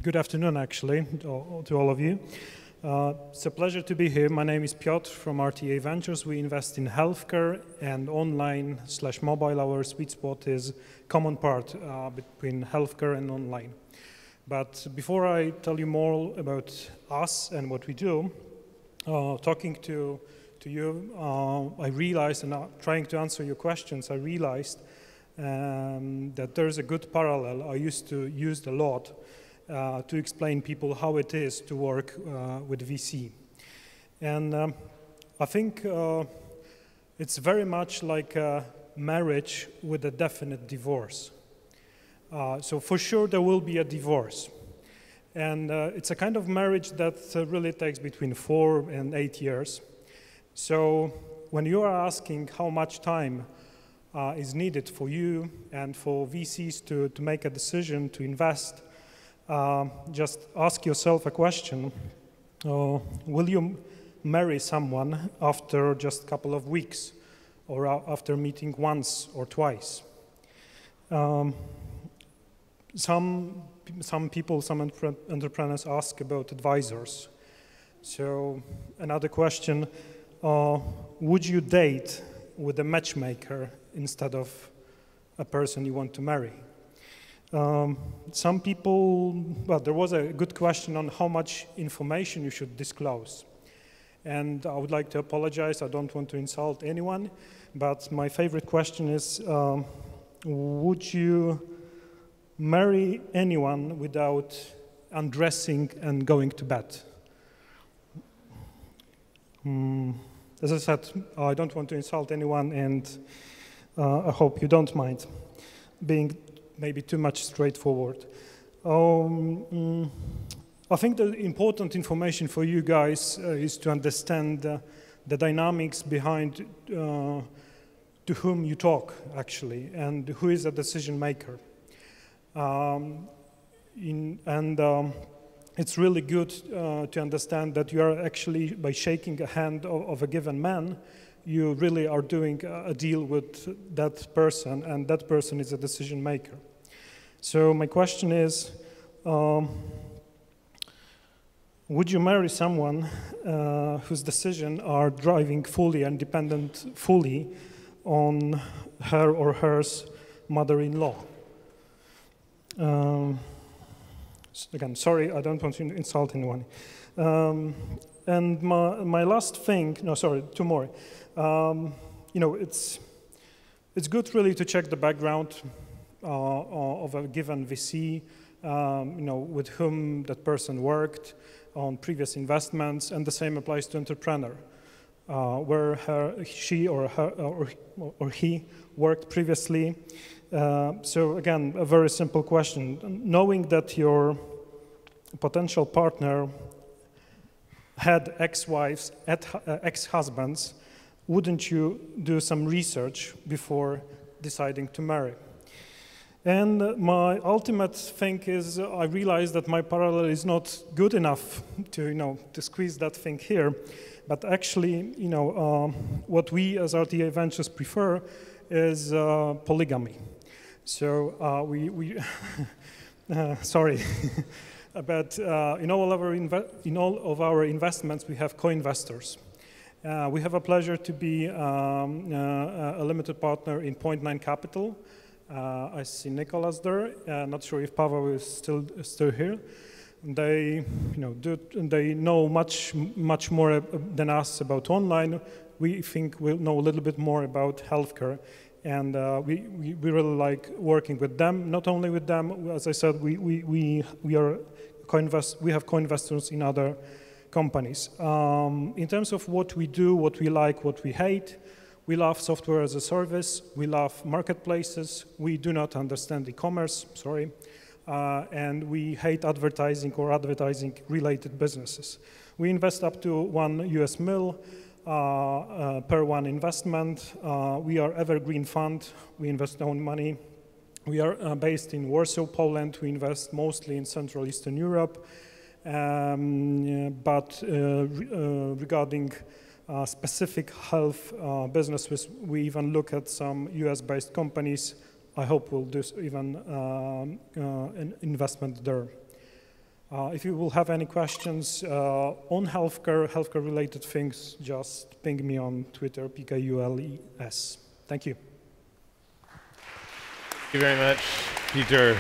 Good afternoon, actually, to all of you. It's a pleasure to be here. My name is Piotr from RTA Ventures. We invest in healthcare and online/mobile. Our sweet spot is common part between healthcare and online. But before I tell you more about us and what we do, talking to you, I realized, and trying to answer your questions, I realized that there's a good parallel I used to use a lot to explain people how it is to work with VC. And I think it's very much like a marriage with a definite divorce. So for sure there will be a divorce. And it's a kind of marriage that really takes between 4 and 8 years. So when you are asking how much time is needed for you and for VCs to make a decision to invest, just ask yourself a question. Will you marry someone after just a couple of weeks or after meeting once or twice? Some people, some entrepreneurs ask about advisors. So another question, would you date with a matchmaker instead of a person you want to marry? Some people, well, there was a good question on how much information you should disclose. And I would like to apologize, I don't want to insult anyone, but my favorite question is, would you marry anyone without undressing and going to bed? As I said, I don't want to insult anyone, and I hope you don't mind being maybe too much straightforward. I think the important information for you guys is to understand the dynamics behind to whom you talk, actually, and who is a decision maker. It's really good to understand that you are actually, by shaking a hand of a given man, you really are doing a deal with that person, and that person is a decision maker. So my question is, would you marry someone whose decisions are driving fully and dependent fully on her or hers mother-in-law? Again, sorry, I don't want to insult anyone. And my last thing, no, sorry, two more. You know, it's good really to check the background of a given VC, you know, with whom that person worked on previous investments, and the same applies to entrepreneur, where she or he worked previously. So again, a very simple question. Knowing that your potential partner had ex-wives, ex-husbands, wouldn't you do some research before deciding to marry? And my ultimate thing is, I realize that my parallel is not good enough to, you know, to squeeze that thing here. But actually, you know, what we as RTA Ventures prefer is polygamy. So sorry, but in all of our investments, we have co-investors. We have a pleasure to be a limited partner in Point 9 Capital. I see Nicholas there. Not sure if Pavel is still here. They, you know, they know much more than us about online. We think we'll know a little bit more about healthcare, and we really like working with them. Not only with them, as I said, we have co-investors in other companies. In terms of what we do, what we like, what we hate, we love software as a service, we love marketplaces, we do not understand e-commerce, sorry, and we hate advertising or advertising-related businesses. We invest up to $1 million per one investment. We are evergreen fund, we invest own money. We are based in Warsaw, Poland. We invest mostly in Central Eastern Europe, but regarding specific health businesses, we even look at some US-based companies. I hope we'll do even an investment there. If you will have any questions on healthcare-related things, just ping me on Twitter, PKULES. Thank you. Thank you very much, Piotr.